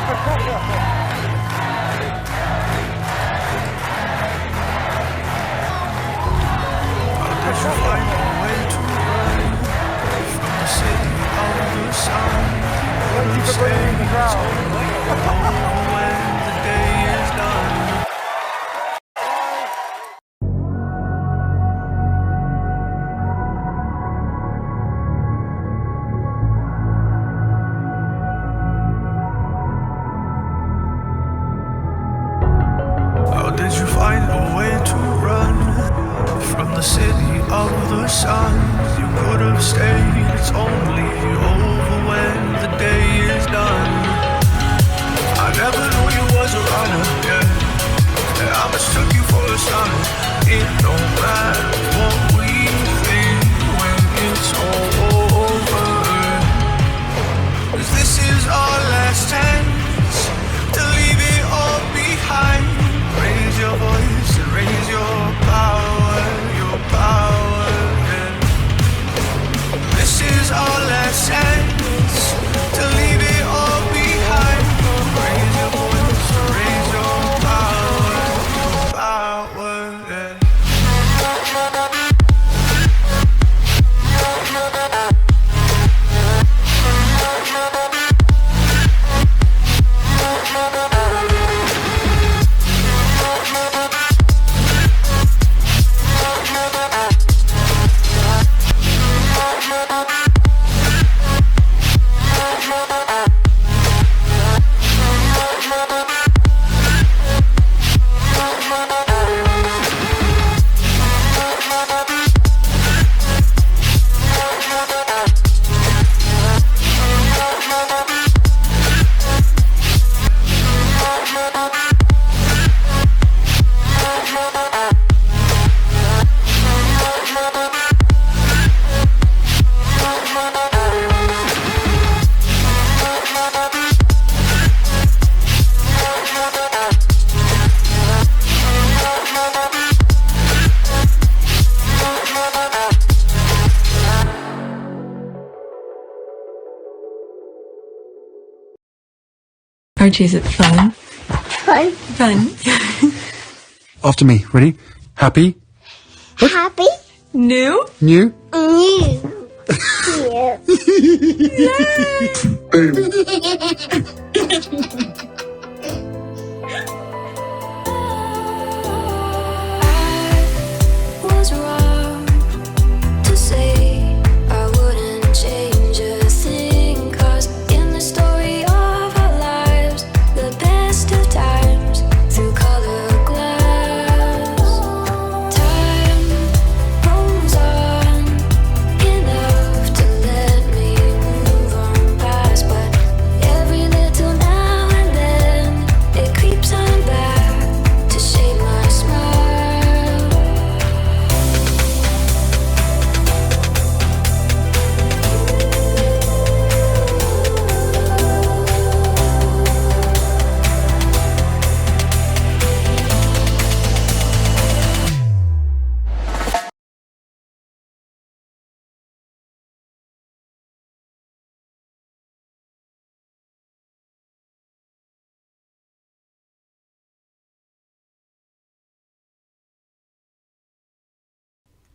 How did you find a way to run from the city of the sun? You could have stayed, it's only over when the day is done. I never knew you was a runner, yeah. And I mistook you for a son. It don't matter what we think when it's all over. 'Cause this is our last chance to leave it all behind. Raise your voice and raise your power, yeah. This is our last chance to leave it all behind. Raise your voice and raise your power, yeah. Archie, is it fun? Fun. Fun. After me. Ready? Happy? Happy. New? New? New. Boom. Was wrong to say I wouldn't change a thing, 'cause in the story of our lives, the best of times through color glass, time rolls on enough to let me move on past, but every little now and then it creeps on back to shape my smile.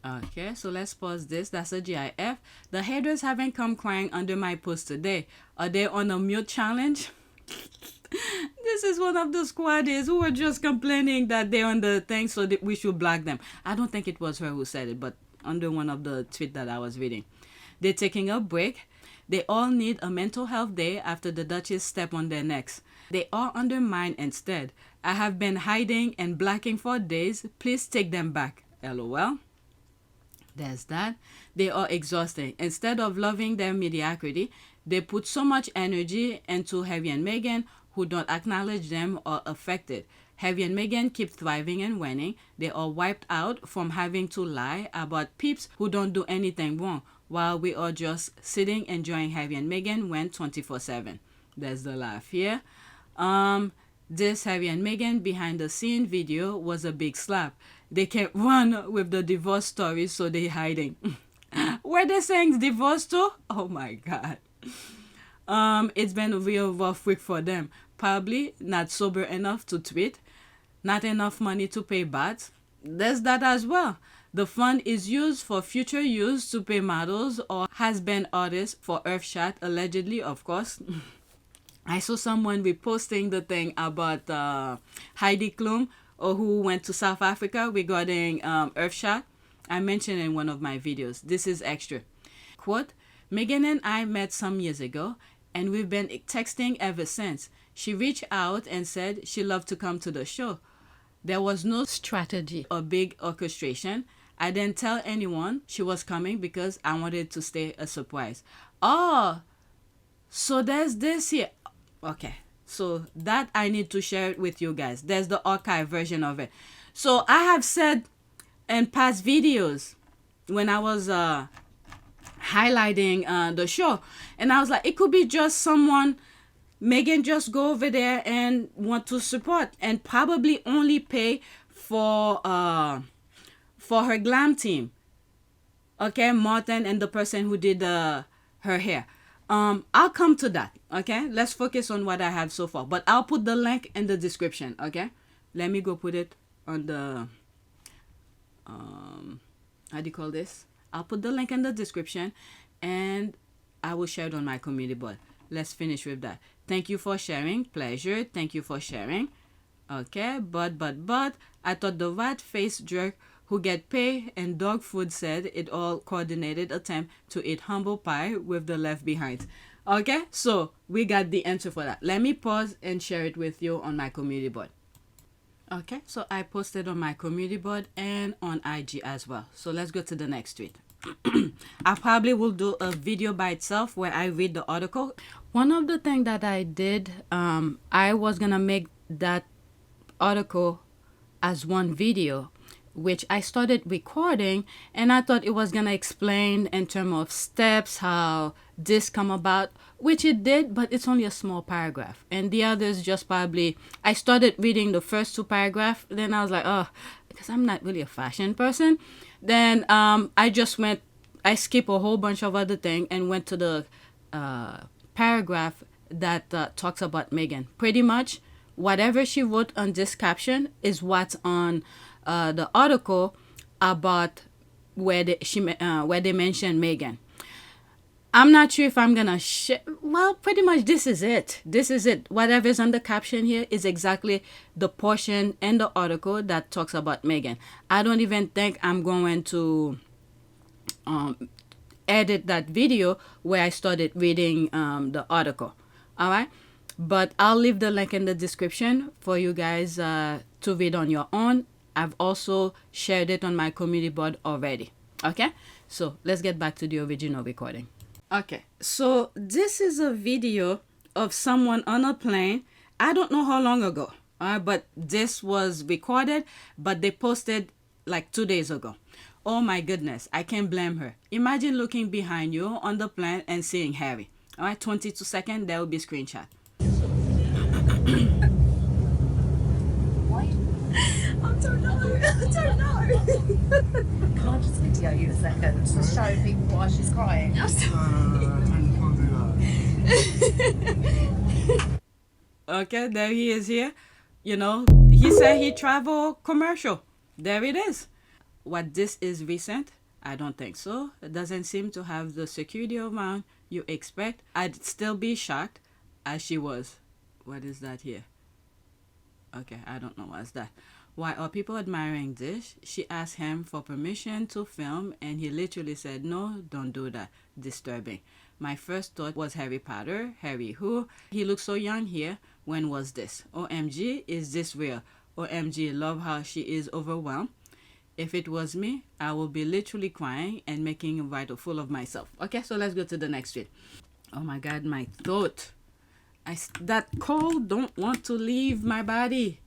Okay, so let's pause this. That's a GIF. The haters haven't come crying under my post today. Are they on a mute challenge? This is one of the squaddies who were just complaining that they're on the thing, so that we should block them. I don't think it was her who said it, but under one of the tweets that I was reading. They're taking a break. They all need a mental health day after the Duchess step on their necks. They are under mine instead. I have been hiding and blacking for days. Please take them back. LOL. There's that. They are exhausting. Instead of loving their mediocrity, they put so much energy into Harry and Meghan, who don't acknowledge them or affected. Harry and Meghan keep thriving and winning. They are wiped out from having to lie about peeps who don't do anything wrong, while we are just sitting enjoying Harry and Meghan win 24/7. There's the laugh here. This Harry and Meghan behind the scene video was a big slap. They can't run with the divorce story, so they're hiding. Were they saying divorce too? Oh my God. It's been a real rough week for them. probably not sober enough to tweet, not enough money to pay baht. There's that as well. The fund is used for future use to pay models or has-been artists for Earthshot, allegedly, of course. I saw someone reposting the thing about Heidi Klum, or who went to South Africa regarding Earthshot. I mentioned in one of my videos. This is extra. Quote, Meghan and I met some years ago, and we've been texting ever since. She reached out and said she loved to come to the show. There was no strategy or big orchestration. I didn't tell anyone she was coming because I wanted to stay a surprise. Oh, so there's this here. Okay, so that I need to share it with you guys. There's the archive version of it. So I have said in past videos when I was highlighting the show, and I was like, it could be just someone Meghan just go over there and want to support and probably only pay for her glam team. Okay, Martin and the person who did her hair. I'll come to that. Okay, let's focus on what I have so far. But I'll put the link in the description. Okay, let me go put it on the how do you call this? I'll put the link in the description, and I will share it on my community board. Let's finish with that. Thank you for sharing. Pleasure. Thank you for sharing. Okay, but I thought the rat-faced jerk who get paid and dog food said it all coordinated attempt to eat humble pie with the left behind. Okay, so we got the answer for that. Let me pause and share it with you on my community board. Okay, so I posted on my community board and on IG as well. So let's go to the next tweet. I probably will do a video by itself where I read the article. One of the things that I did, I was gonna make that article as one video, which I started recording, and I thought it was gonna explain in terms of steps how this come about, which it did, but it's only a small paragraph, and the others just probably I started reading the first 2 paragraphs, then I was like, oh, because I'm not really a fashion person, then I skipped a whole bunch of other things and went to the paragraph that talks about Meghan. Pretty much whatever she wrote on this caption is what's on the article about where they mention Meghan. I'm not sure if I'm gonna share. Well, pretty much this is it. Whatever's on the caption here is exactly the portion in the article that talks about Meghan. I don't even think I'm going to edit that video where I started reading the article. All right, but I'll leave the link in the description for you guys to read on your own. I've also shared it on my community board already. Okay, so let's get back to the original recording. Okay, so this is a video of someone on a plane. I don't know how long ago, but this was recorded, but they posted like 2 days ago. Oh my goodness, I can't blame her. Imagine looking behind you on the plane and seeing Harry. All right, 22 seconds, that will be screenshot. I don't know. Can I just video you a second to show people why she's crying? Okay, there he is here. You know, he said he travel commercial. There it is. What this is recent? I don't think so. It doesn't seem to have the security around you expect. I'd still be shocked as she was. What is that here? Okay, I don't know what's that. Why are people admiring this? She asked him for permission to film and he literally said, no, don't do that. Disturbing. My first thought was Harry Potter. Harry who? He looks so young here. When was this? OMG, is this real? OMG, love how she is overwhelmed. If it was me, I would be literally crying and making a write full of myself. Okay, so let's go to the next tweet. Oh my God, my throat. That cold don't want to leave my body.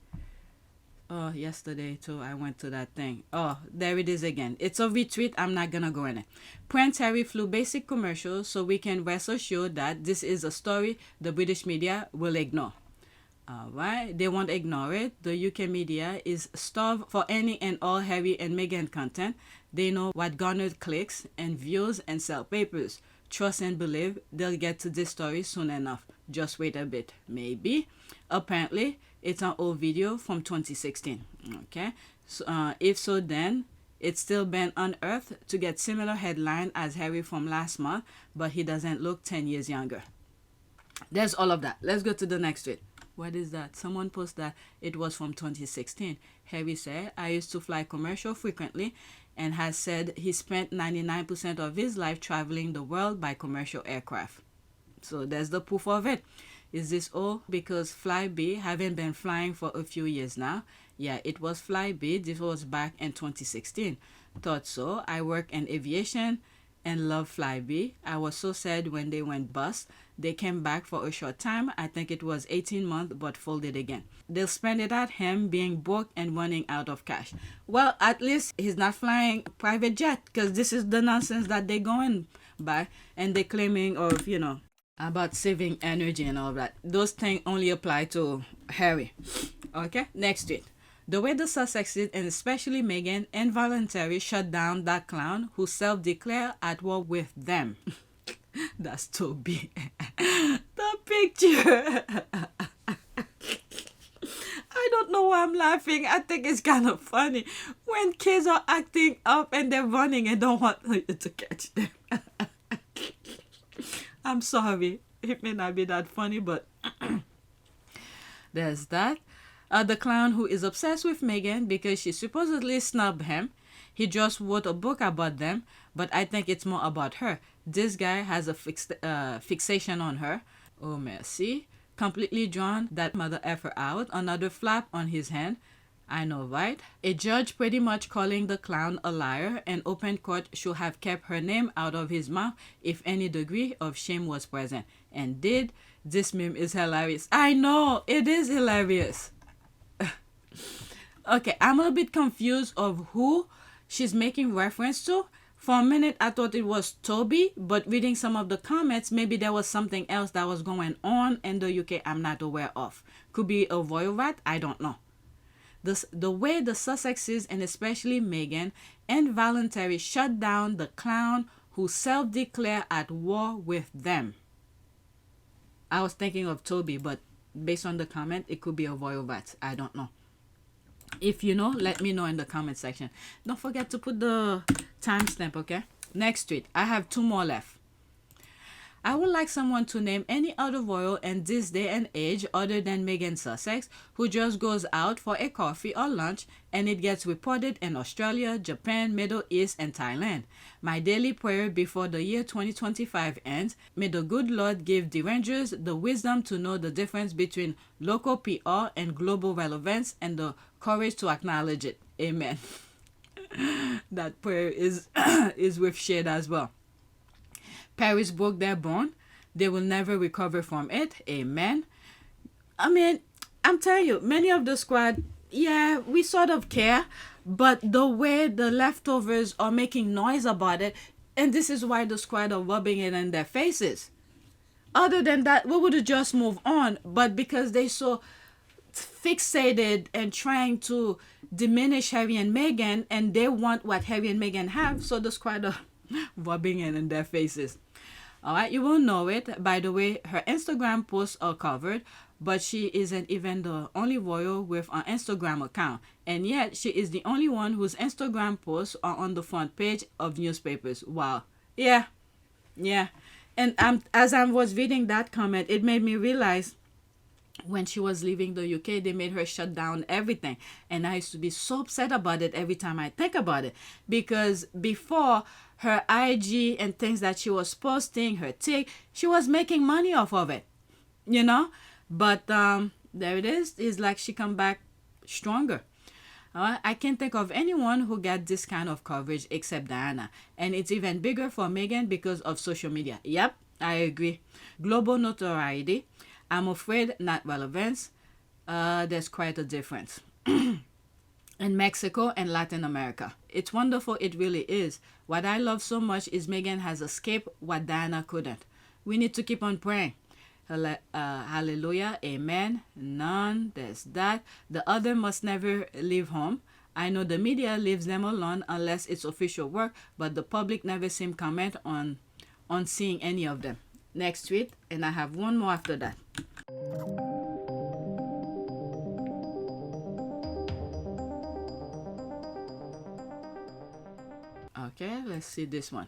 Oh, yesterday too, I went to that thing. Oh, there it is again. It's a retweet. I'm not gonna go in it. Prince Harry flew basic commercial so we can rest assured that this is a story the British media will ignore. Alright, they won't ignore it. The UK media is starved for any and all Harry and Meghan content. They know what garnered clicks and views and sell papers. Trust and believe they'll get to this story soon enough. Just wait a bit. Maybe. Apparently, it's an old video from 2016. Okay? So, if so, then it's still been unearthed to get similar headline as Harry from last month, but he doesn't look 10 years younger. There's all of that. Let's go to the next tweet. What is that? Someone posted that it was from 2016. Harry said, I used to fly commercial frequently and has said he spent 99% of his life traveling the world by commercial aircraft. So there's the proof of it. Is this all because Flybe haven't been flying for a few years now? Yeah, it was Flybe. This was back in 2016. Thought so. I work in aviation and love Flybe. I was so sad when they went bust. They came back for a short time. I think it was 18 months, but folded again. They'll spend it at him being broke and running out of cash. Well, at least he's not flying private jet, because this is the nonsense that they're going by, and they're claiming of, about saving energy and all that. Those things only apply to Harry. Okay, next tweet. The way the Sussexes, and especially Meghan, involuntarily shut down that clown who self-declared at war with them. That's Toby. The picture. I don't know why I'm laughing. I think it's kind of funny when kids are acting up and they're running and don't want you to catch them. I'm sorry. It may not be that funny, but there's that. The clown who is obsessed with Meghan because she supposedly snubbed him. He just wrote a book about them, but I think it's more about her. This guy has a fixation on her. Oh, merci. Completely drawn that mother effer out. Another flap on his hand. I know, right? A judge pretty much calling the clown a liar, and open court should have kept her name out of his mouth if any degree of shame was present. And did. This meme is hilarious. I know, it is hilarious. Okay, I'm a little bit confused of who she's making reference to. For a minute, I thought it was Toby, but reading some of the comments, maybe there was something else that was going on in the UK I'm not aware of. Could be a royal rat, I don't know. The way the Sussexes, and especially Meghan, involuntarily shut down the clown who self-declared at war with them. I was thinking of Toby, but based on the comment, it could be a royal rat. I don't know. If you know, let me know in the comment section. Don't forget to put the timestamp, okay? Next tweet. I have 2 more left. I would like someone to name any other royal in this day and age other than Meghan Sussex who just goes out for a coffee or lunch and it gets reported in Australia, Japan, Middle East, and Thailand. My daily prayer before the year 2025 ends, may the good Lord give derangers the wisdom to know the difference between local PR and global relevance and the courage to acknowledge it. Amen. That prayer is with shade as well. Paris broke their bone. They will never recover from it. Amen. I mean, I'm telling you, many of the squad, yeah, we sort of care, but the way the leftovers are making noise about it, and this is why the squad are rubbing it in their faces. Other than that, we would have just moved on, but because they so fixated and trying to diminish Harry and Meghan, and they want what Harry and Meghan have, so the squad are rubbing it in their faces. Alright, you will know it. By the way, her Instagram posts are covered, but she isn't even the only royal with an Instagram account. And yet, she is the only one whose Instagram posts are on the front page of newspapers. Wow. Yeah. And as I was reading that comment, it made me realize when she was leaving the UK, they made her shut down everything. And I used to be so upset about it every time I think about it. Because before, her IG and things that she was posting, her take, she was making money off of it. But there it is. It's like she come back stronger. I can't think of anyone who got this kind of coverage except Diana. And it's even bigger for Meghan because of social media. Yep, I agree. Global notoriety. I'm afraid not relevance. There's quite a difference. In Mexico and Latin America. It's wonderful, it really is. What I love so much is Meghan has escaped what Diana couldn't. We need to keep on praying. Hallelujah, amen, none, there's that. The other must never leave home. I know the media leaves them alone unless it's official work, but the public never seem comment on on seeing any of them. Next tweet, and I have one more after that. Okay, let's see this one.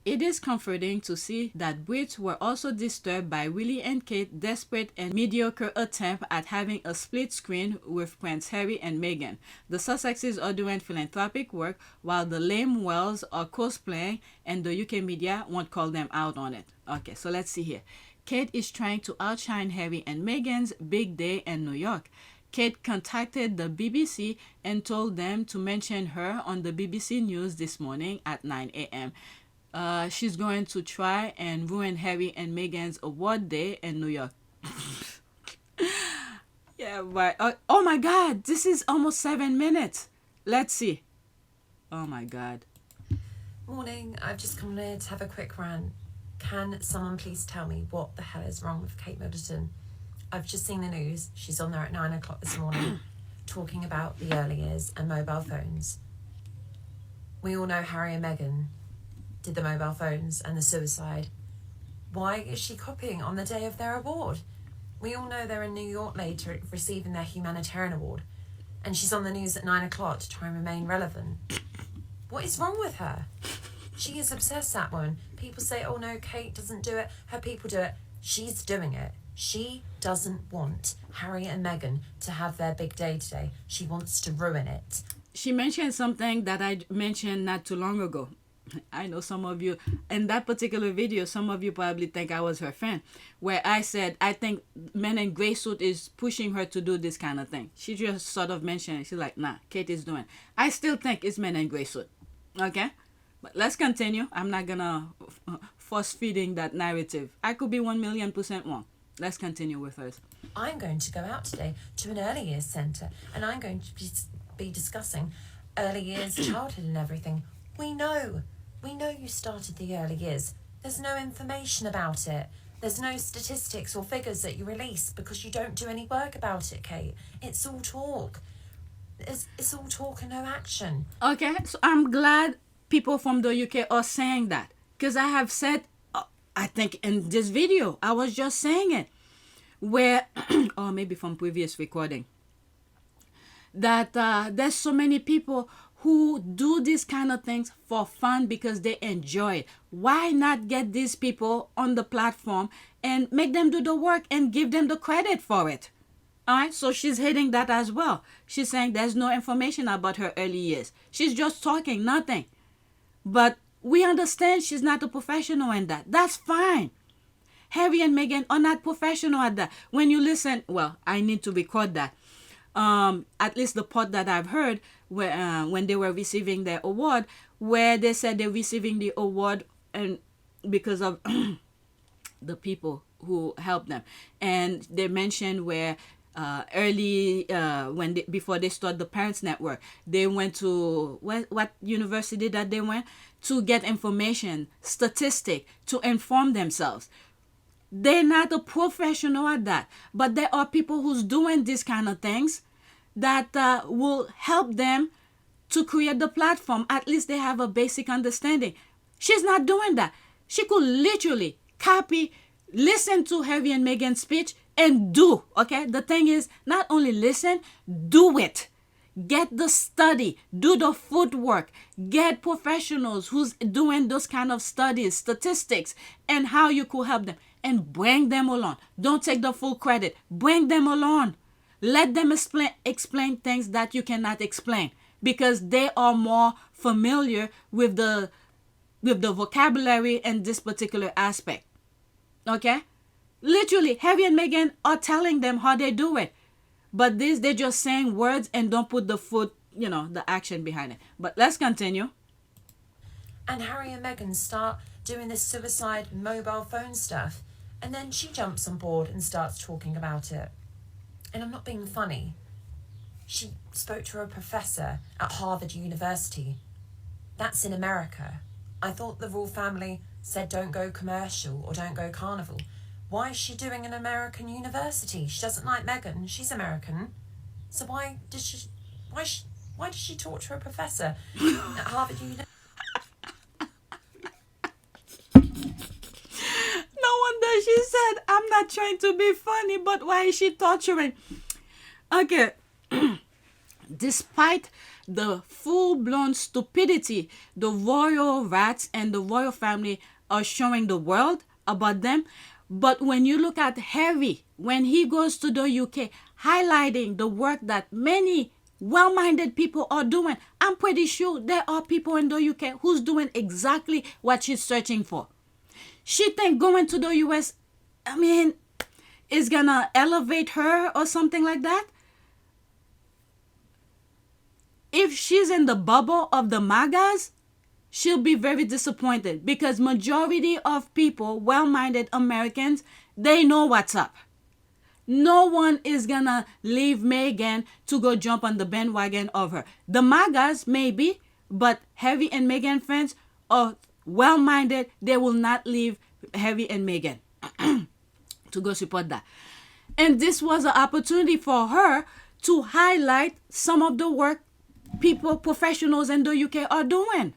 It is comforting to see that Brits were also disturbed by Willy and Kate's desperate and mediocre attempt at having a split screen with Prince Harry and Meghan. The Sussexes are doing philanthropic work while the lame Wells are cosplaying, and the UK media won't call them out on it. Okay, so let's see here. Kate is trying to outshine Harry and Meghan's big day in New York. Kate contacted the BBC and told them to mention her on the BBC News this morning at 9 a.m. She's going to try and ruin Harry and Meghan's award day in New York. Yeah, right. Oh my God, this is almost 7 minutes. Let's see. Oh my God. Morning, I've just come here to have a quick rant. Can someone please tell me what the hell is wrong with Kate Middleton? I've just seen the news. She's on there at 9 o'clock this morning talking about the early years and mobile phones. We all know Harry and Meghan did the mobile phones and the suicide. Why is she copying on the day of their award? We all know they're in New York later receiving their humanitarian award, and she's on the news at 9 o'clock to try and remain relevant. What is wrong with her? She is obsessed, that woman. People say, oh no, Kate doesn't do it, her people do it. She's doing it. She doesn't want Harry and Meghan to have their big day today. She wants to ruin it. She mentioned something that I mentioned not too long ago. I know some of you, in that particular video, some of you probably think I was her fan, where I said, I think Men in Grey Suit is pushing her to do this kind of thing. She just sort of mentioned it. She's like, nah, Kate is doing it. I still think it's Men in Grey Suit. Okay? But let's continue. I'm not gonna force feeding that narrative. I could be 1,000,000% wrong. Let's continue with hers. I'm going to go out today to an early years centre, and I'm going to be discussing early years childhood and everything. We know you started the early years. There's no information about it. There's no statistics or figures that you release because you don't do any work about it, Kate. It's all talk. It's all talk and no action. Okay, so I'm glad people from the UK are saying that, because I have said, I think in this video, I was just saying it, where, or maybe from previous recording, that there's so many people who do these kind of things for fun because they enjoy it. Why not get these people on the platform and make them do the work and give them the credit for it? All right, so she's hitting that as well. She's saying there's no information about her early years. She's just talking, nothing. But we understand she's not a professional in that. That's fine. Harry and Meghan are not professional at that. When you listen, well, I need to record that. At least the part that I've heard where when they were receiving their award, where they said they're receiving the award and because of the people who helped them, and they mentioned where early before they started the Parents Network, they went to what university that they went to get information, statistic, to inform themselves. They're not a professional at that, but there are people who's doing these kind of things that will help them to create the platform. At least they have a basic understanding. She's not doing that. She could literally copy, listen to Harry and Meghan's speech and do, okay? The thing is, not only listen, do it. Get the study, do the footwork, get professionals who's doing those kind of studies, statistics, and how you could help them, and bring them along. Don't take the full credit. Bring them along. Let them explain things that you cannot explain, because they are more familiar with the vocabulary in this particular aspect. Okay? Literally, Harry and Meghan are telling them how they do it. But they're just saying words and don't put the action behind it. But let's continue. And Harry and Meghan start doing this suicide mobile phone stuff. And then she jumps on board and starts talking about it. And I'm not being funny. She spoke to a professor at Harvard University. That's in America. I thought the royal family said don't go commercial or don't go carnival. Why is she doing an American university? She doesn't like Meghan. She's American. So why does she talk to a professor at Harvard University? not trying to be funny, but why is she torturing? Okay. Despite the full-blown stupidity the royal rats and the royal family are showing the world about them, but when you look at Harry, when he goes to the UK, highlighting the work that many well-minded people are doing, I'm pretty sure there are people in the UK who's doing exactly what she's searching for. She think going to the US, is gonna elevate her or something like that. If she's in the bubble of the MAGAs, she'll be very disappointed because majority of people, well-minded Americans, they know what's up. No one is gonna leave Meghan to go jump on the bandwagon of her. The MAGAs, maybe, but Harry and Meghan fans are well-minded. They will not leave Harry and Meghan to go support that. And this was an opportunity for her to highlight some of the work people, professionals in the UK are doing.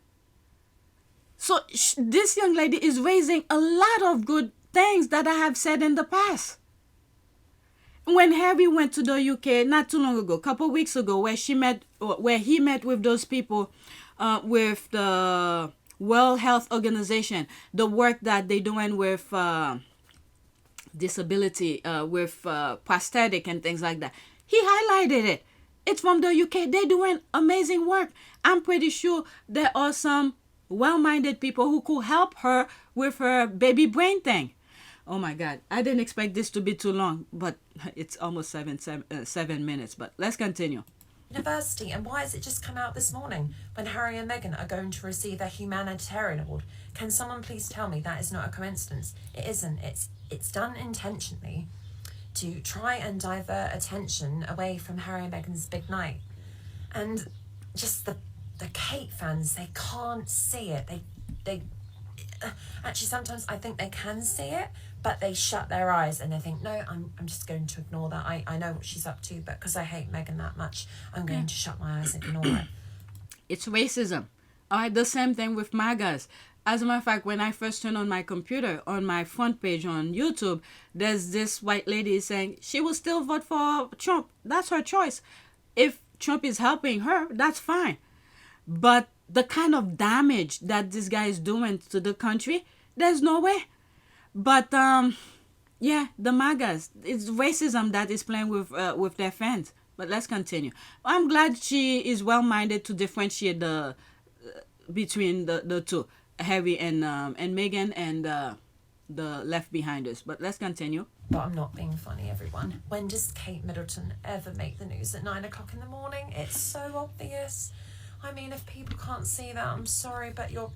So this young lady is raising a lot of good things that I have said in the past. When Harry went to the UK not too long ago, a couple of weeks ago, where he met with those people, with the World Health Organization, the work that they're doing with disability, with prosthetic and things like that, he highlighted it. It's from the UK. They're doing amazing work. I'm pretty sure there are some well-minded people who could help her with her baby brain thing. Oh my God. I didn't expect this to be too long, but it's almost 7 minutes. But let's continue. University, and why has it just come out this morning when Harry and Meghan are going to receive their humanitarian award? Can someone please tell me that is not a coincidence? It isn't. It's done intentionally to try and divert attention away from Harry and Meghan's big night. And just the Kate fans, they can't see it. They actually, sometimes I think they can see it, but they shut their eyes and they think, no, I'm just going to ignore that. I know what she's up to, but because I hate Meghan that much, I'm going to shut my eyes and ignore it. It's racism. All right, the same thing with MAGAs. As a matter of fact, when I first turned on my computer, on my front page on YouTube, there's this white lady saying she will still vote for Trump. That's her choice. If Trump is helping her, that's fine. But the kind of damage that this guy is doing to the country, there's no way. But the MAGAs, it's racism that is playing with their fans. But let's continue. I'm glad she is well-minded to differentiate between the two. Harry and Meghan and the left behinders. But let's continue. But I'm not being funny, everyone. When does Kate Middleton ever make the news at 9 o'clock in the morning? It's so obvious. I mean, if people can't see that, I'm sorry, but you're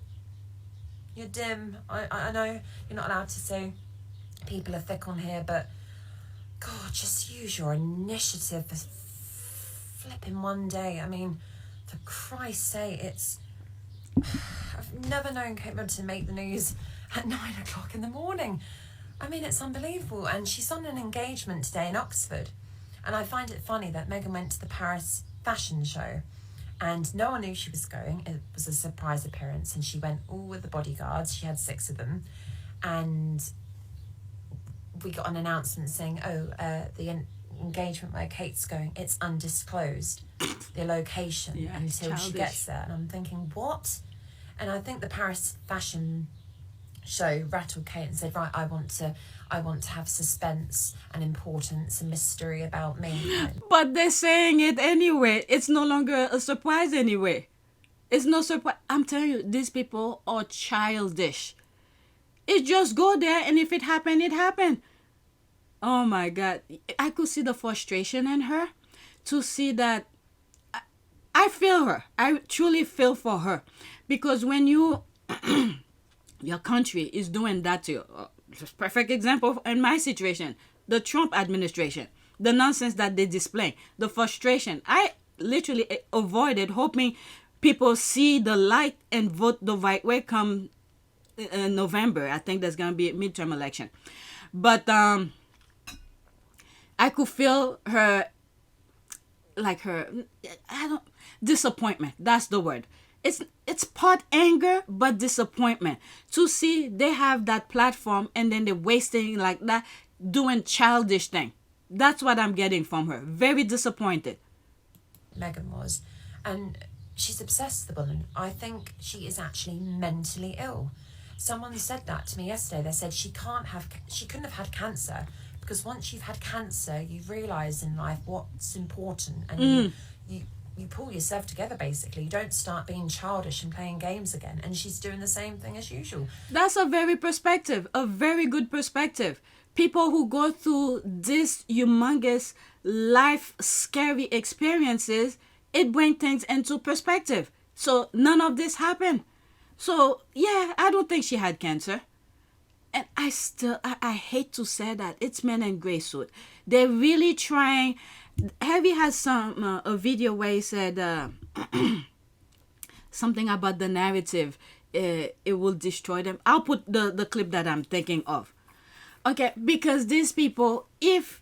dim. I know you're not allowed to say people are thick on here, but God, just use your initiative for flipping one day. I mean, for Christ's sake, I've never known Kate Middleton make the news at 9 o'clock in the morning. I mean, it's unbelievable. And she's on an engagement today in Oxford. And I find it funny that Meghan went to the Paris fashion show and no one knew she was going. It was a surprise appearance and she went all with the bodyguards. She had 6 of them. And we got an announcement saying, the engagement where Kate's going, it's undisclosed, the location, until she gets there. And I'm thinking, what? And I think the Paris fashion show rattled Kate and said, right, I want to have suspense and importance and mystery about me. But they're saying it anyway. It's no longer a surprise anyway. It's no surprise. I'm telling you, these people are childish. It just go there, and if it happened, it happened. Oh my God. I could see the frustration in her, to see that I feel her. I truly feel for her. Because when your country is doing that to you, just perfect example in my situation, the Trump administration, the nonsense that they display, the frustration. I literally avoided hoping people see the light and vote the right way come November. I think there's going to be a midterm election. But I could feel her, disappointment. That's the word. It's part anger, but disappointment. To see they have that platform and then they're wasting like that. doing childish thing. That's what I'm getting from her. Very disappointed. Meghan was. And she's obsessed with the bullying. I think she is actually mentally ill. Someone said that to me yesterday. They said she couldn't have had cancer, because once you've had cancer, you realise in life what's important, and you pull yourself together, basically. You don't start being childish and playing games again. And she's doing the same thing as usual. That's a very good perspective. People who go through this humongous life scary experiences, it brings things into perspective. So none of this happened. So yeah, I don't think she had cancer. And I hate to say that, it's men in gray suit. They're really trying. Harry has a video where he said something about the narrative. It will destroy them. I'll put the clip that I'm thinking of. Okay, because these people, if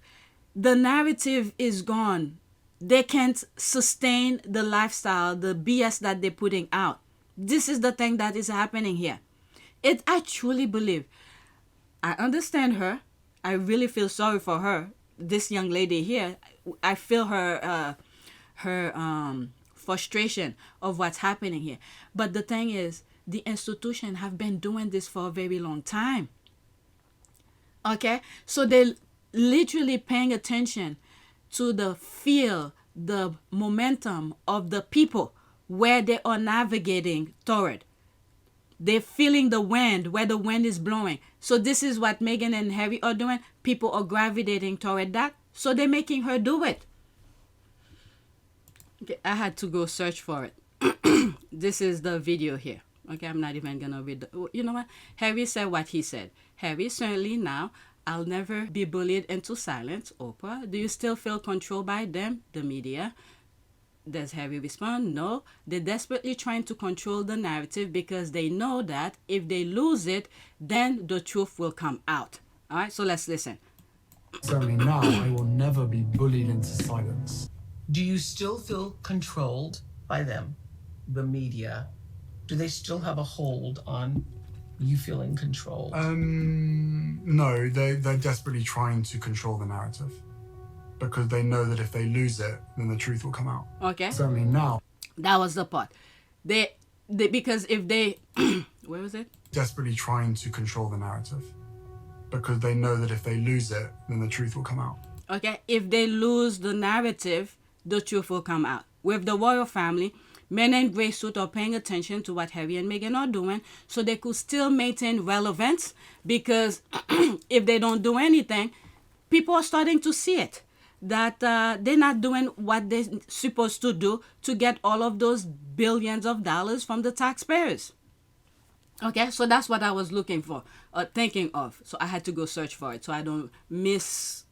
the narrative is gone, they can't sustain the lifestyle, the BS that they're putting out. This is the thing that is happening here. I truly believe. I understand her. I really feel sorry for her. This young lady here, I feel her frustration of what's happening here. But the thing is, the institution have been doing this for a very long time. Okay, so they're literally paying attention to the feel, the momentum of the people where they are navigating toward. They're feeling the wind, where the wind is blowing. So this is what Meghan and Harry are doing. People are gravitating toward that. So they're making her do it. Okay, I had to go search for it. This is the video here. Okay, I'm not even going to read you know what? Harry said what he said. Harry, certainly now, I'll never be bullied into silence. Oprah, do you still feel controlled by them, the media? Does Harry respond? No. They're desperately trying to control the narrative because they know that if they lose it, then the truth will come out. All right, so let's listen. Certainly now, I will never be bullied into silence. Do you still feel controlled by them, the media? Do they still have a hold on you feeling controlled? No, they're desperately trying to control the narrative because they know that if they lose it, then the truth will come out. Okay. Certainly now. That was the part. They because if they, where was it? Desperately trying to control the narrative because they know that if they lose it, then the truth will come out. Okay, if they lose the narrative, the truth will come out. With the royal family, men in gray suit are paying attention to what Harry and Meghan are doing so they could still maintain relevance, because if they don't do anything, people are starting to see it, that they're not doing what they're supposed to do to get all of those billions of dollars from the taxpayers. Okay, so that's what I was looking for, thinking of. So I had to go search for it so I don't miss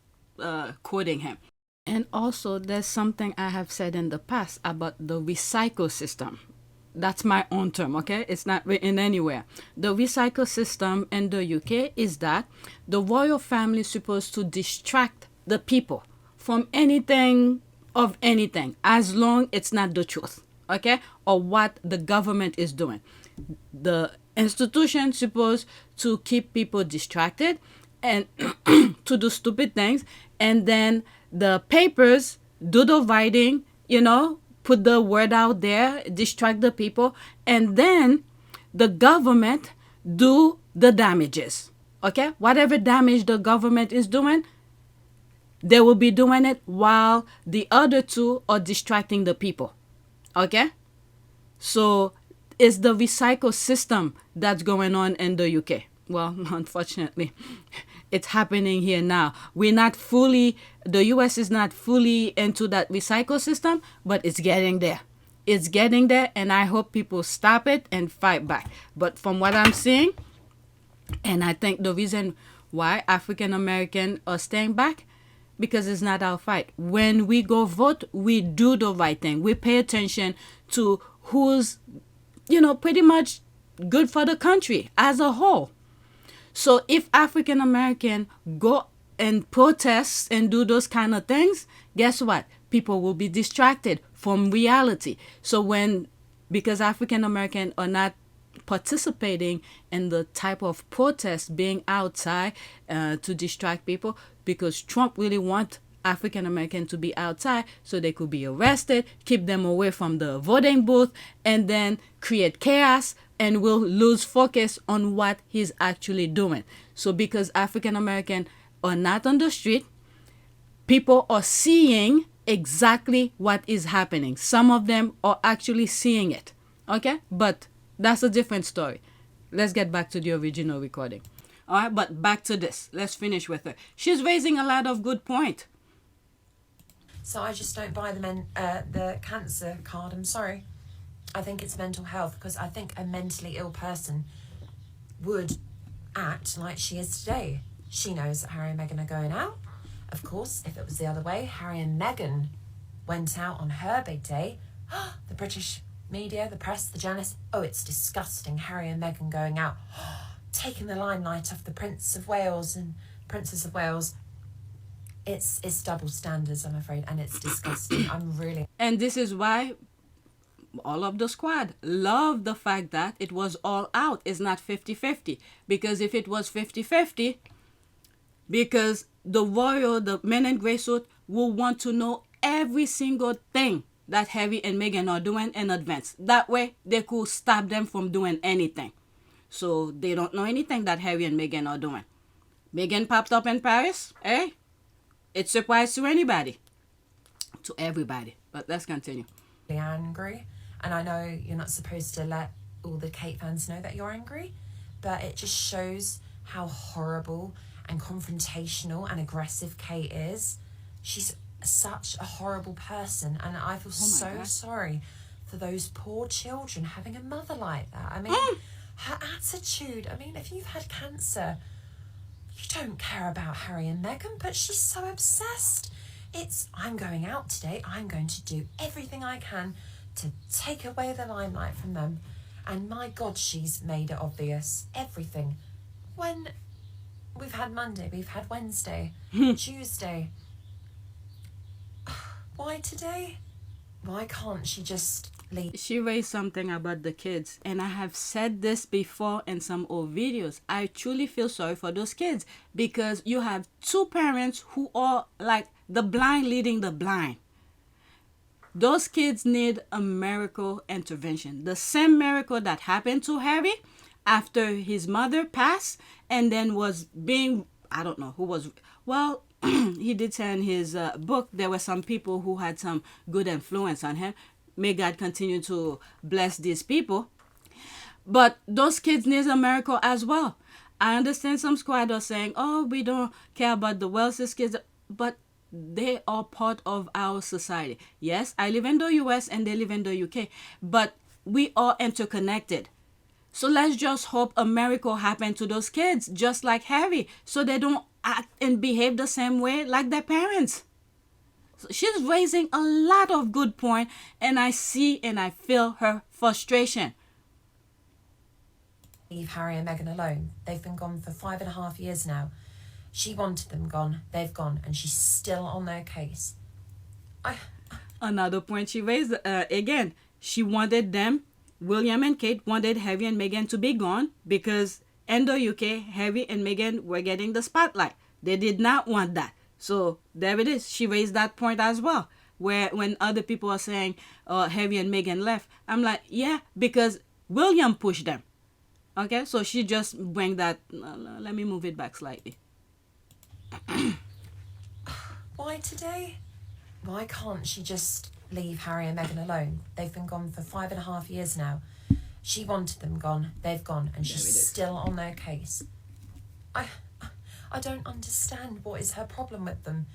quoting him. And also, there's something I have said in the past about the recycle system. That's my own term, okay? It's not written anywhere. The recycle system in the UK is that the royal family is supposed to distract the people from anything of anything, as long it's not the truth, okay? Or what the government is doing. The institution supposed to keep people distracted and to do stupid things, and then the papers do the writing, put the word out there, distract the people, and then the government do the damages. Okay? Whatever damage the government is doing, they will be doing it while the other two are distracting the people. Okay? So it's the recycle system that's going on in the UK. Well, unfortunately, it's happening here now. The US is not fully into that recycle system, but it's getting there. It's getting there, and I hope people stop it and fight back. But from what I'm seeing, and I think the reason why African Americans are staying back, because it's not our fight. When we go vote, we do the right thing. We pay attention to who's, pretty much good for the country as a whole. So if African American go and protest and do those kind of things, guess what? People will be distracted from reality. So because African American are not participating in the type of protest being outside to distract people, because Trump really wants African American to be outside so they could be arrested, keep them away from the voting booth, and then create chaos, and will lose focus on what he's actually doing. So because African American are not on the street, people are seeing exactly what is happening. Some of them are actually seeing it. Okay? But that's a different story. Let's get back to the original recording. All right, but back to this. Let's finish with her. She's raising a lot of good points. So I just don't buy the cancer card. I'm sorry. I think it's mental health, because I think a mentally ill person would act like she is today. She knows that Harry and Meghan are going out. Of course, if it was the other way, Harry and Meghan went out on her big day. The British media, the press, the journalists, oh, it's disgusting. Harry and Meghan going out, taking the limelight off the Prince of Wales and Princess of Wales. It's double standards, I'm afraid, and it's disgusting. And this is why all of the squad love the fact that it was all out. It's not 50-50. Because if it was 50-50, because the men in gray suit will want to know every single thing that Harry and Meghan are doing in advance. That way, they could stop them from doing anything. So they don't know anything that Harry and Meghan are doing. Meghan popped up in Paris, eh? It's a surprise to anybody. To everybody. But let's continue. Angry, and I know you're not supposed to let all the Kate fans know that you're angry, but it just shows how horrible and confrontational and aggressive Kate is. She's such a horrible person, and I feel so sorry for those poor children having a mother like that. I mean, her attitude, I mean, if you've had cancer, you don't care about Harry and Meghan, but she's so obsessed. I'm going out today, I'm going to do everything I can to take away the limelight from them. And my God, she's made it obvious. Everything. When we've had Monday, we've had Wednesday, Tuesday. Why today? Why can't she just leave? She raised something about the kids, and I have said this before in some old videos. I truly feel sorry for those kids, because you have two parents who are like the blind leading the blind. Those kids need a miracle intervention. The same miracle that happened to Harry after his mother passed, and then was being, I don't know who was, well, he did say in his book there were some people who had some good influence on him. May God continue to bless these people. But those kids need a miracle as well. I understand some squad are saying, oh, we don't care about the wealthiest kids, but they are part of our society. Yes, I live in the US and they live in the UK, but we are interconnected. So let's just hope a miracle happens to those kids, just like Harry, so they don't act and behave the same way like their parents. So she's raising a lot of good points, and I see and I feel her frustration. Leave Harry and Meghan alone. They've been gone for 5.5 years now. She wanted them gone, they've gone, and she's still on their case. Another point she raised, again, she wanted them, William and Kate wanted Harry and Meghan to be gone, because in the UK, Harry and Meghan were getting the spotlight. They did not want that. So there it is. She raised that point as well, where when other people are saying Harry and Meghan left, I'm like, yeah, because William pushed them. Okay, so she just bring that, let me move it back slightly. Why today? Why can't she just leave Harry and Meghan alone? They've been gone for 5.5 years now. She wanted them gone, they've gone, and she's still on their case. I don't understand what is her problem with them.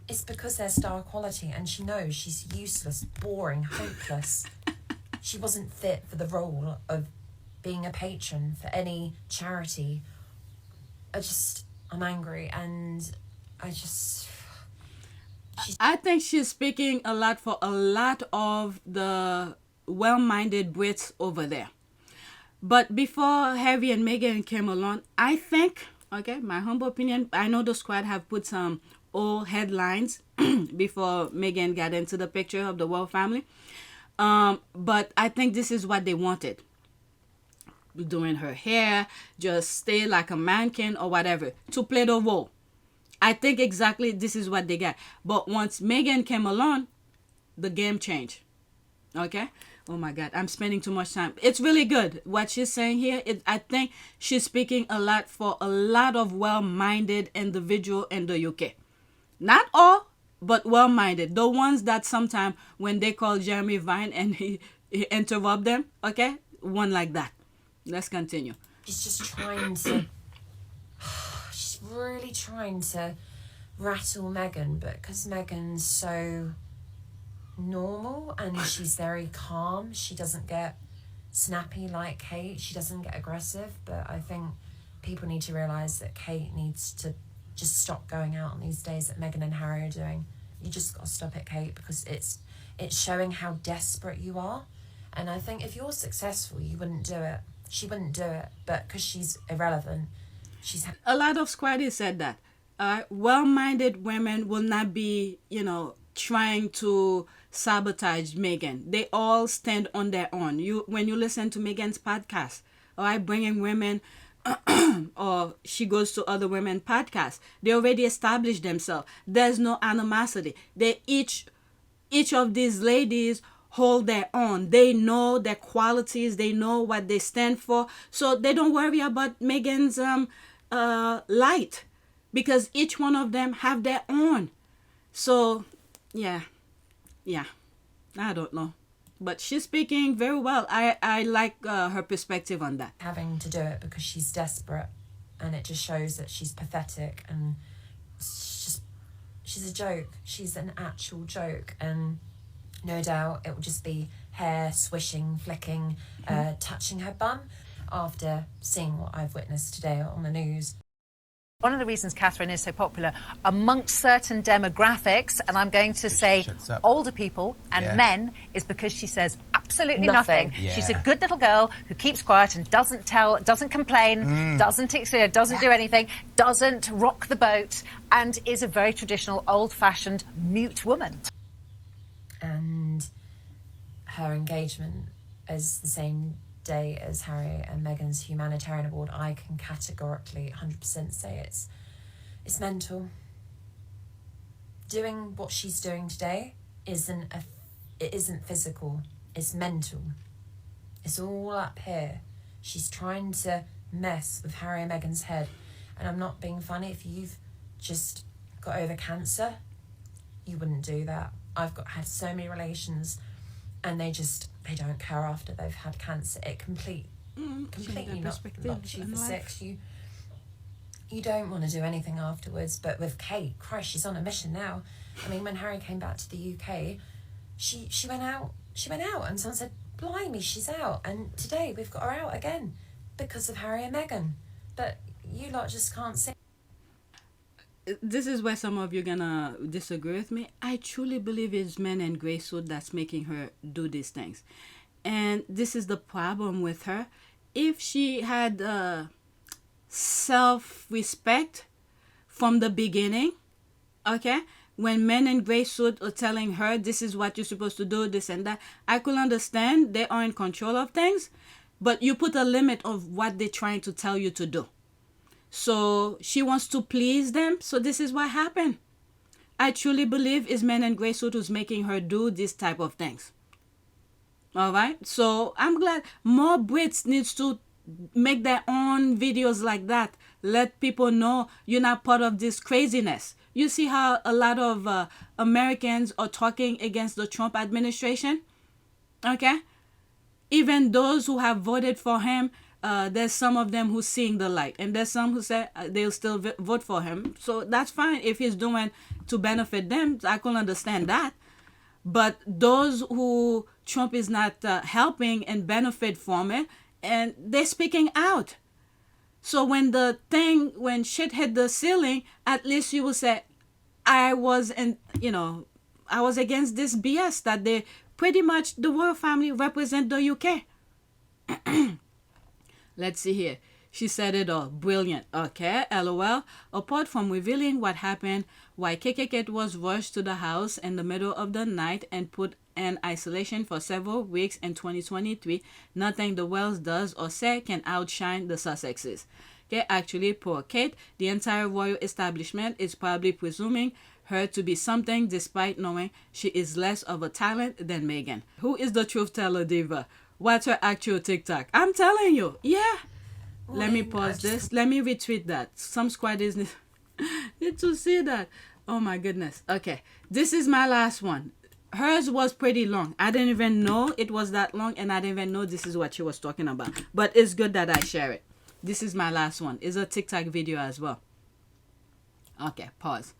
It's because they're star quality, and she knows she's useless, boring, hopeless. She wasn't fit for the role of being a patron for any charity. I'm angry, and I think she's speaking a lot for a lot of the well-minded Brits over there. But before Harry and Meghan came along, I think, okay, my humble opinion, I know the squad have put some old headlines before Meghan got into the picture of the royal family. But I think this is what they wanted. doing her hair, just stay like a mannequin or whatever to play the role. I think exactly this is what they got. But once Meghan came along, the game changed. Okay? Oh my God, I'm spending too much time. It's really good what she's saying here. I think she's speaking a lot for a lot of well-minded individual in the UK. Not all, but well-minded. The ones that sometimes when they call Jeremy Vine and he interrupt them, okay? One like that. Let's continue. She's just trying to... she's really trying to rattle Meghan, but because Meghan's so normal and she's very calm, she doesn't get snappy like Kate. She doesn't get aggressive, but I think people need to realise that Kate needs to just stop going out on these days that Meghan and Harry are doing. You just got to stop it, Kate, because it's showing how desperate you are. And I think if you're successful, you wouldn't do it. She wouldn't do it, but because she's irrelevant, she's... A lot of squaddies said that. Well-minded women will not be, trying to sabotage Meghan. They all stand on their own. When you listen to Meghan's podcast, all right, bringing women... or she goes to other women podcasts, they already established themselves. There's no animosity. They each of these ladies hold their own. They know their qualities. They know what they stand for. So they don't worry about Meghan's light, because each one of them have their own. So yeah, I don't know. But she's speaking very well. I like her perspective on that. Having to do it because she's desperate, and it just shows that she's pathetic, and she's a joke. She's an actual joke, and no doubt it will just be hair swishing, flicking, touching her bum after seeing what I've witnessed today on the news. One of the reasons Catherine is so popular amongst certain demographics, and I'm going to say older people and men, is because she says absolutely nothing. Yeah. She's a good little girl who keeps quiet and doesn't complain, doesn't do anything, doesn't rock the boat, and is a very traditional, old-fashioned, mute woman. And her engagement is the same day as Harry and Meghan's humanitarian award. I can categorically 100% say it's mental. Doing what she's doing today isn't physical, it's mental. It's all up here. She's trying to mess with Harry and Meghan's head. And I'm not being funny. If you've just got over cancer, you wouldn't do that. I've had so many relations, and they don't care after they've had cancer. It completely knocks you for six. You don't want to do anything afterwards. But with Kate, Christ, she's on a mission now. I mean, when Harry came back to the UK, she went out. She went out, and someone said, "Blimey, she's out." And today we've got her out again because of Harry and Meghan. But you lot just can't see. This is where some of you gonna disagree with me. I truly believe it's men in grey suit that's making her do these things, and this is the problem with her. If she had self-respect from the beginning, okay, when men in grey suit are telling her this is what you're supposed to do, this and that, I could understand they are in control of things, but you put a limit of what they're trying to tell you to do. So she wants to please them. So this is what happened. I truly believe it's men in grey suit who's making her do this type of things. All right. So I'm glad more Brits needs to make their own videos like that. Let people know you're not part of this craziness. You see how a lot of Americans are talking against the Trump administration? Okay. Even those who have voted for him, there's some of them who's seeing the light, and there's some who say they'll still vote for him. So that's fine if he's doing to benefit them. I can understand that. But those who Trump is not helping and benefit from it, and they're speaking out. So when shit hit the ceiling, at least you will say, I was against this BS that they pretty much the royal family represent the UK. Let's see here. She said it all. Brilliant. Okay, LOL. Apart from revealing what happened, why KKK was rushed to the house in the middle of the night and put in isolation for several weeks in 2023, nothing the Wells does or say can outshine the Sussexes. Okay, actually, poor Kate, the entire royal establishment is probably presuming her to be something despite knowing she is less of a talent than Meghan. Who is the truth teller diva? What's her actual TikTok? I'm telling you. Yeah. Let me pause this. Let me retweet that. Some squaddies need to see that. Oh my goodness. Okay. This is my last one. Hers was pretty long. I didn't even know it was that long, and I didn't even know this is what she was talking about. But it's good that I share it. This is my last one. It's a TikTok video as well. Okay, pause.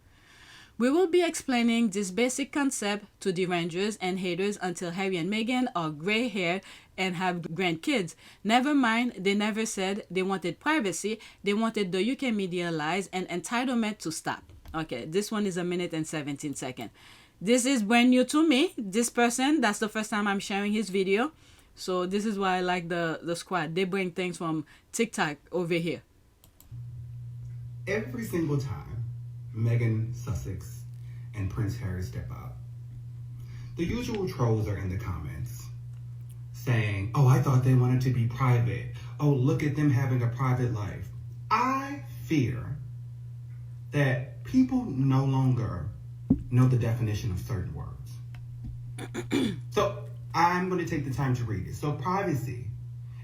We will be explaining this basic concept to derangers and haters until Harry and Meghan are gray hair and have grandkids. Never mind, they never said they wanted privacy. They wanted the UK media lies and entitlement to stop. Okay, this one is 1 minute and 17 seconds. This is brand new to me. This person, that's the first time I'm sharing his video. So this is why I like the squad. They bring things from TikTok over here. Every single time Meghan, Sussex, and Prince Harry step up, the usual trolls are in the comments saying, oh, I thought they wanted to be private. Oh, look at them having a private life. I fear that people no longer know the definition of certain words. So I'm going to take the time to read it. So privacy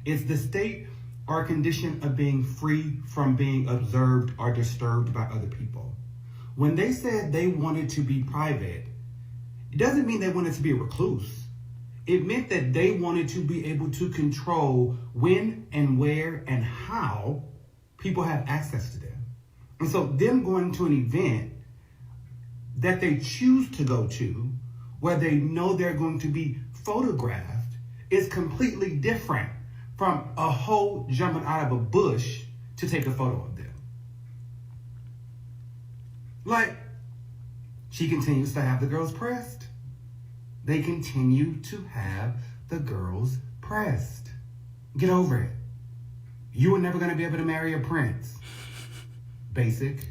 is the state or condition of being free from being observed or disturbed by other people. When they said they wanted to be private, it doesn't mean they wanted to be a recluse. It meant that they wanted to be able to control when and where and how people have access to them. And so them going to an event that they choose to go to, where they know they're going to be photographed, is completely different from a hoe jumping out of a bush to take a photo of them. Like, she continues to have the girls pressed. They continue to have the girls pressed. Get over it. You were never going to be able to marry a prince. Basic.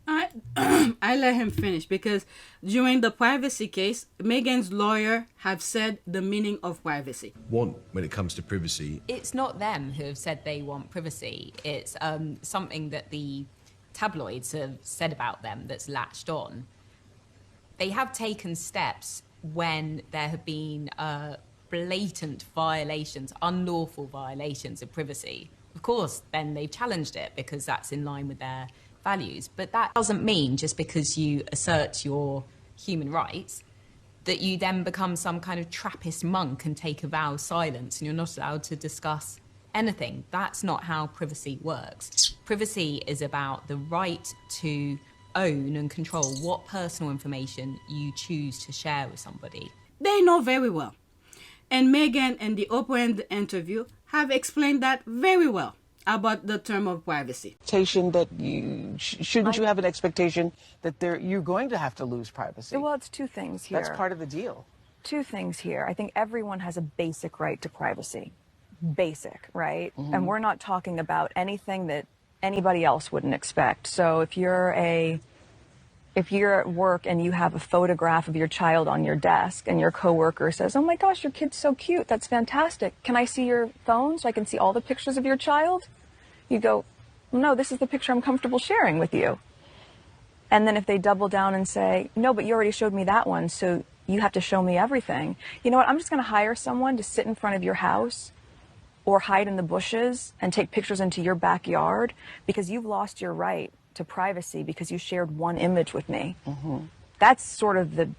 I let him finish because during the privacy case, Meghan's lawyer have said the meaning of privacy. Want when it comes to privacy. It's not them who have said they want privacy. It's something that the tabloids have said about them that's latched on. They have taken steps when there have been blatant violations, unlawful violations of privacy. Of course, then they've challenged it because that's in line with their values. But that doesn't mean just because you assert your human rights that you then become some kind of Trappist monk and take a vow of silence and you're not allowed to discuss anything. That's not how privacy works. Privacy is about the right to own and control what personal information you choose to share with somebody. They know very well. And Meghan in the Oprah interview have explained that very well about the term of privacy. That you shouldn't you have an expectation that you're going to have to lose privacy? Well, it's two things here. That's part of the deal. Two things here. I think everyone has a basic right to privacy. Basic, right? Mm-hmm. And we're not talking about anything that anybody else wouldn't expect. So if you're at work and you have a photograph of your child on your desk and your coworker says, oh my gosh, your kid's so cute, that's fantastic. Can I see your phone so I can see all the pictures of your child? You go, no, this is the picture I'm comfortable sharing with you. And then if they double down and say, no, but you already showed me that one, so you have to show me everything. You know what, I'm just going to hire someone to sit in front of your house or hide in the bushes and take pictures into your backyard because you've lost your right to privacy because you shared one image with me. Mm-hmm. That's sort of the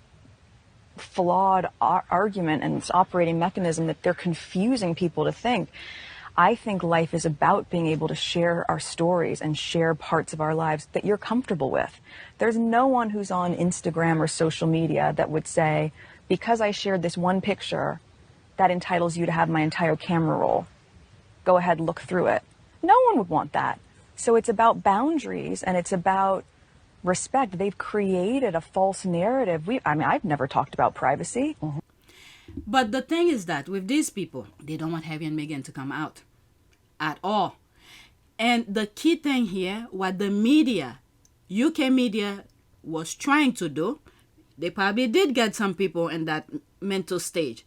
flawed argument and this operating mechanism that they're confusing people to think. I think life is about being able to share our stories and share parts of our lives that you're comfortable with. There's no one who's on Instagram or social media that would say, because I shared this one picture, that entitles you to have my entire camera roll. Go ahead, look through it. No one would want that. So it's about boundaries and it's about respect. They've created a false narrative. I've never talked about privacy. But the thing is that with these people, they don't want Harry and Meghan to come out. at all. And the key thing here, what the media, UK media, was trying to do, they probably did get some people in that mental stage,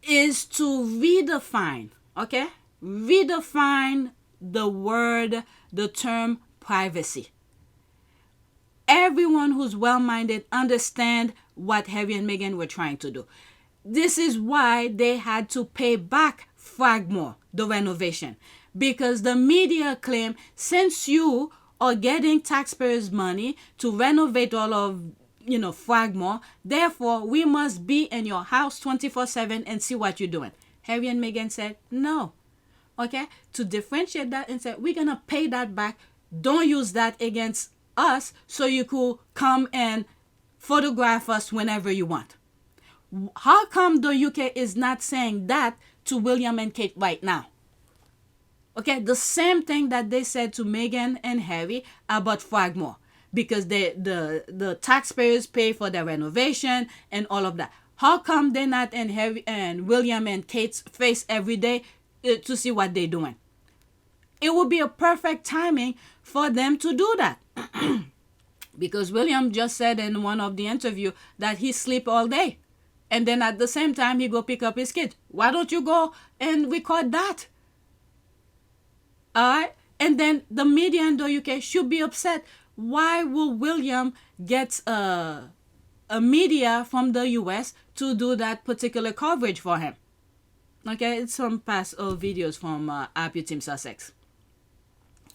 is to redefine, okay? Redefine the term privacy. Everyone who's well-minded understand what Harry and Meghan were trying to do. This is why they had to pay back Fragmore, the renovation. Because the media claim, since you are getting taxpayers' money to renovate all of, Fragmore, therefore we must be in your house 24/7 and see what you're doing. Harry and Meghan said no. Okay? To differentiate that and say, we're going to pay that back. Don't use that against us so you could come and photograph us whenever you want. How come the UK is not saying that to William and Kate right now? Okay, the same thing that they said to Meghan and Harry about Fragmore, because the taxpayers pay for the renovation and all of that. How come they're not in Harry and William and Kate's face every day to see what they're doing? It would be a perfect timing for them to do that. Because William just said in one of the interview that he sleep all day. And then at the same time, he go pick up his kid. Why don't you go and record that? All right? And then the media in the UK should be upset. Why will William get a media from the US to do that particular coverage for him? Okay, it's some past videos from Our Team Sussex.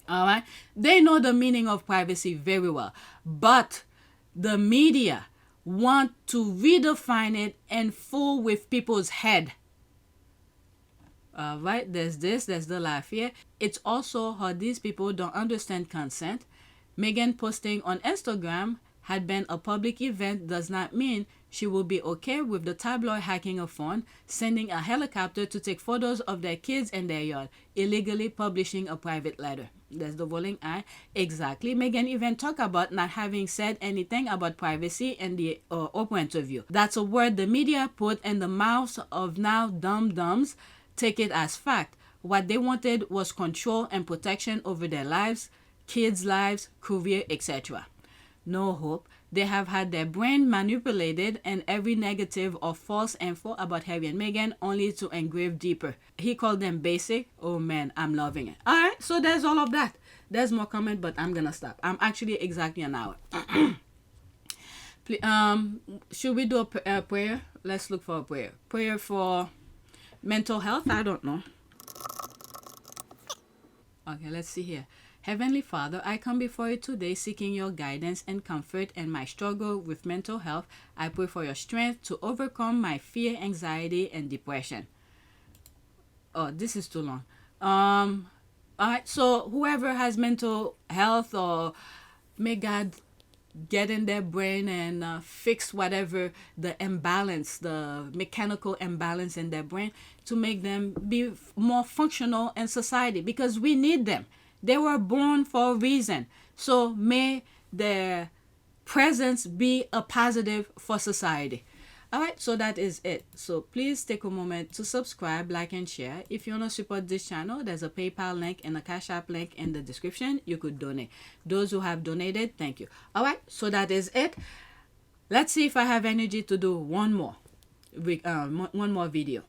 All right? They know the meaning of privacy very well. But the media want to redefine it and fool with people's head. All right, there's the laugh here. It's also how these people don't understand consent. Meghan posting on Instagram had been a public event does not mean she will be okay with the tabloid hacking a phone, sending a helicopter to take photos of their kids in their yard, illegally publishing a private letter. There's the rolling eye. Exactly. Meghan even talked about not having said anything about privacy in the Oprah interview. That's a word the media put in the mouths of now dum-dums. Take it as fact. What they wanted was control and protection over their lives, kids' lives, career, etc. No hope. They have had their brain manipulated and every negative or false info about Harry and Meghan only to engrave deeper. He called them basic. Oh man, I'm loving it. All right, so there's all of that. There's more comment, but I'm gonna stop. I'm actually exactly an hour. Should we do a prayer? Let's look for a prayer. Prayer for mental health? I don't know. Okay, let's see here. Heavenly Father, I come before you today seeking your guidance and comfort in my struggle with mental health. I pray for your strength to overcome my fear, anxiety, and depression. Oh, this is too long. All right, so whoever has mental health, or may God get in their brain and fix whatever the imbalance, the mechanical imbalance in their brain, to make them be more functional in society, because we need them. They were born for a reason. So may their presence be a positive for society. All right, so that is it. So please take a moment to subscribe, like, and share. If you want to support this channel, there's a PayPal link and a Cash App link in the description. You could donate. Those who have donated, thank you. All right, so that is it. Let's see if I have energy to do one more video.